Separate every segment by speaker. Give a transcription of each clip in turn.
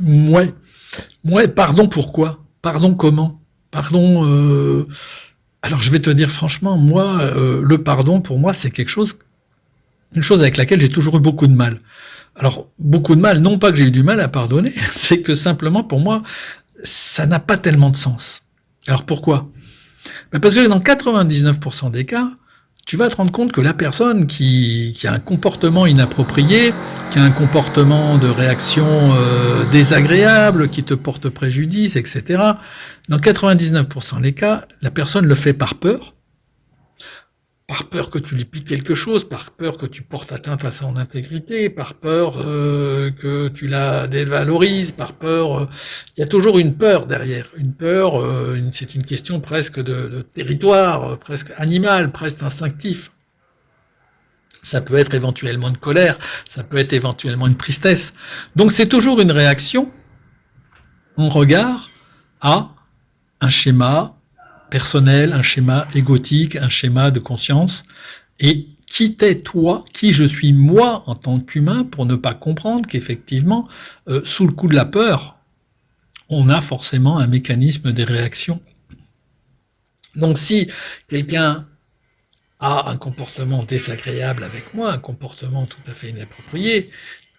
Speaker 1: Ouais. Ouais, pardon pourquoi? Pardon comment? Pardon. Alors je vais te dire franchement, moi, le pardon pour moi c'est une chose avec laquelle j'ai toujours eu beaucoup de mal. Alors beaucoup de mal, non pas que j'ai eu du mal à pardonner, c'est que simplement pour moi ça n'a pas tellement de sens. Alors pourquoi? Ben parce que dans 99% des cas, tu vas te rendre compte que la personne qui a un comportement inapproprié, qui a un comportement de réaction désagréable, qui te porte préjudice, etc., dans 99% des cas, la personne le fait par peur que tu lui piques quelque chose, par peur que tu portes atteinte à son intégrité, par peur que tu la dévalorises, par peur... Il y a toujours une peur derrière. Une peur, c'est une question presque de territoire, presque animal, presque instinctif. Ça peut être éventuellement une colère, ça peut être éventuellement une tristesse. Donc c'est toujours une réaction en regard à un schéma personnel, un schéma égotique, un schéma de conscience. Et qui t'es toi, qui je suis moi en tant qu'humain pour ne pas comprendre qu'effectivement, sous le coup de la peur, on a forcément un mécanisme des réactions. Donc si quelqu'un a un comportement désagréable avec moi, un comportement tout à fait inapproprié,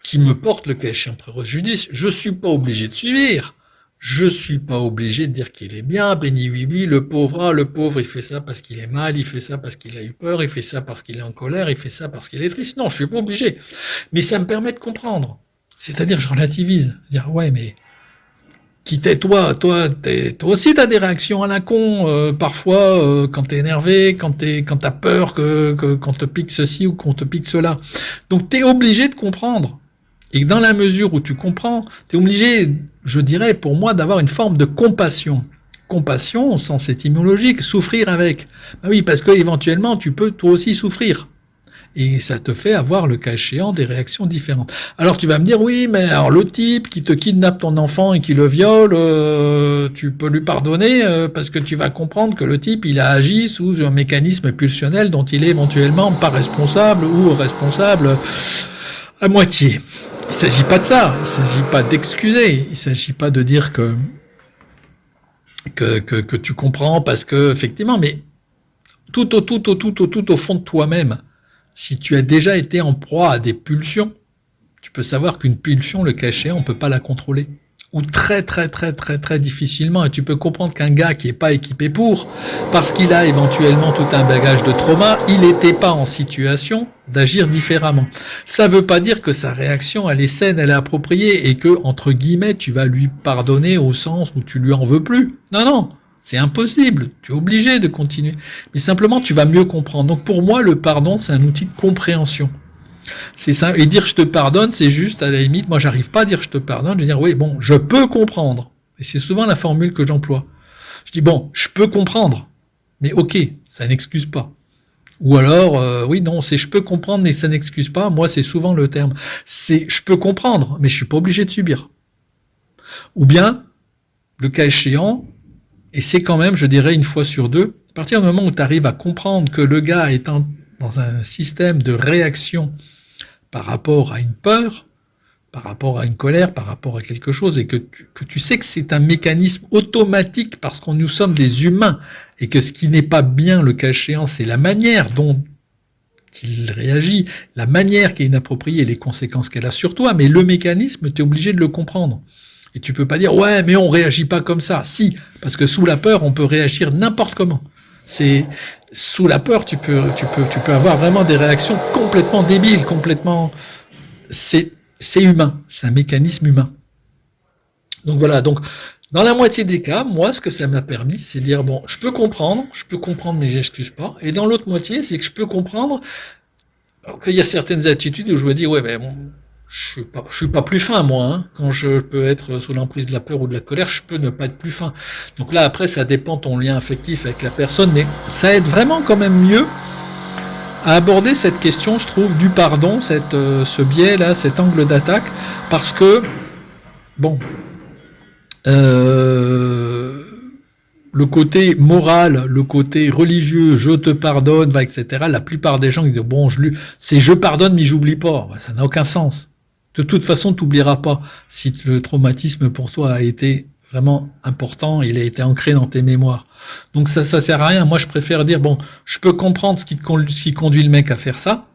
Speaker 1: qui me porte le cas échéant préjudice, je suis pas obligé de subir. Je suis pas obligé de dire qu'il est bien, béni oui oui, le pauvre, il fait ça parce qu'il est mal, il fait ça parce qu'il a eu peur, il fait ça parce qu'il est en colère, il fait ça parce qu'il est triste. Non, je suis pas obligé. Mais ça me permet de comprendre. C'est-à-dire, je relativise. Dire, ouais, mais qui t'es toi aussi t'as des réactions à la con, parfois quand t'es énervé, quand t'as peur qu'on te pique ceci ou qu'on te pique cela. Donc t'es obligé de comprendre. Et dans la mesure où tu comprends, t'es obligé, je dirais, pour moi, d'avoir une forme de compassion. Compassion au sens étymologique, souffrir avec. Ben oui, parce que éventuellement tu peux toi aussi souffrir. Et ça te fait avoir, le cas échéant, des réactions différentes. Alors tu vas me dire, oui, mais alors le type qui te kidnappe ton enfant et qui le viole, tu peux lui pardonner parce que tu vas comprendre que le type, il a agi sous un mécanisme pulsionnel dont il est éventuellement pas responsable ou responsable à moitié. Il ne s'agit pas de ça, il ne s'agit pas d'excuser, il ne s'agit pas de dire que tu comprends parce que, effectivement, mais tout au fond de toi-même, si tu as déjà été en proie à des pulsions, tu peux savoir qu'une pulsion, le cas échéant, on ne peut pas la contrôler. Ou très difficilement. Et tu peux comprendre qu'un gars qui n'est pas équipé parce qu'il a éventuellement tout un bagage de trauma, il n'était pas en situation d'agir différemment. Ça ne veut pas dire que sa réaction, elle est saine, elle est appropriée, et que, entre guillemets, tu vas lui pardonner au sens où tu lui en veux plus. Non. C'est impossible, tu es obligé de continuer. Mais simplement, tu vas mieux comprendre. Donc pour moi, le pardon, c'est un outil de compréhension. C'est ça. Et dire je te pardonne, c'est juste, à la limite, moi j'arrive pas à dire je te pardonne, je vais dire oui, bon, je peux comprendre. Et c'est souvent la formule que j'emploie. Je dis bon, je peux comprendre, mais ok, ça n'excuse pas. Ou alors, oui, non, c'est je peux comprendre, mais ça n'excuse pas. Moi, c'est souvent le terme. C'est je peux comprendre, mais je suis pas obligé de subir. Ou bien, le cas échéant, et c'est quand même, je dirais, une fois sur deux, à partir du moment où tu arrives à comprendre que le gars est dans un système de réaction par rapport à une peur, par rapport à une colère, par rapport à quelque chose, et que tu sais que c'est un mécanisme automatique parce que nous sommes des humains, et que ce qui n'est pas bien, le cas échéant, c'est la manière dont il réagit, la manière qui est inappropriée et les conséquences qu'elle a sur toi, mais le mécanisme, tu es obligé de le comprendre. Et tu peux pas dire, ouais, mais on réagit pas comme ça. Si, parce que sous la peur, on peut réagir n'importe comment. C'est, sous la peur, tu peux avoir vraiment des réactions complètement débiles, complètement, c'est humain. C'est un mécanisme humain. Donc voilà. Donc, dans la moitié des cas, moi, ce que ça m'a permis, c'est de dire, bon, je peux comprendre, mais j'excuse pas. Et dans l'autre moitié, c'est que je peux comprendre qu'il y a certaines attitudes où je me dis, ouais, mais bon, je suis pas plus fin, moi, hein. Quand je peux être sous l'emprise de la peur ou de la colère, je peux ne pas être plus fin. Donc là, après, ça dépend de ton lien affectif avec la personne, mais ça aide vraiment quand même mieux à aborder cette question, je trouve, du pardon, ce biais-là, cet angle d'attaque, parce que, bon, le côté moral, le côté religieux, je te pardonne, etc., la plupart des gens qui disent, bon, c'est je pardonne, mais j'oublie pas. Ça n'a aucun sens. De toute façon, tu n'oublieras pas si le traumatisme pour toi a été vraiment important, il a été ancré dans tes mémoires. Donc ça sert à rien. Moi, je préfère dire, bon, je peux comprendre ce qui conduit le mec à faire ça,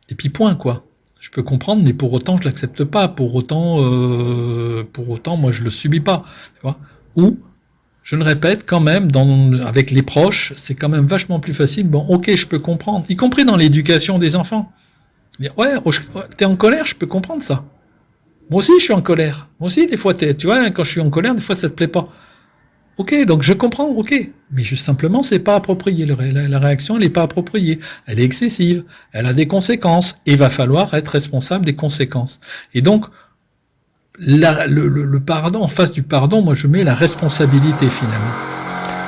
Speaker 1: et puis point, quoi. Je peux comprendre, mais pour autant, je l'accepte pas. Pour autant, moi, je le subis pas. Tu vois. Ou, je le répète, quand même, avec les proches, c'est quand même vachement plus facile. Bon, ok, je peux comprendre, y compris dans l'éducation des enfants. Ouais, t'es en colère, je peux comprendre ça. Moi aussi, je suis en colère. Moi aussi, des fois, tu vois, quand je suis en colère, des fois, ça te plaît pas. Ok, donc je comprends, ok. Mais juste simplement, c'est pas approprié. La réaction, elle n'est pas appropriée. Elle est excessive. Elle a des conséquences. Et il va falloir être responsable des conséquences. Et donc, le pardon, en face du pardon, moi, je mets la responsabilité, finalement.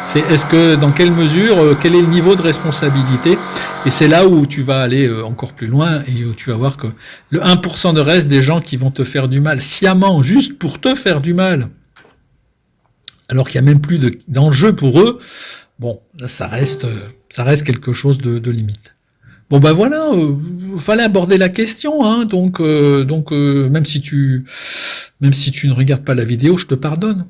Speaker 1: C'est dans quelle mesure, quel est le niveau de responsabilité? Et c'est là où tu vas aller encore plus loin et où tu vas voir que le 1% de reste des gens qui vont te faire du mal sciemment, juste pour te faire du mal, alors qu'il n'y a même plus d'enjeu pour eux, bon, là, ça reste quelque chose de limite. Bon ben voilà, fallait aborder la question, hein, donc même si tu ne regardes pas la vidéo, je te pardonne.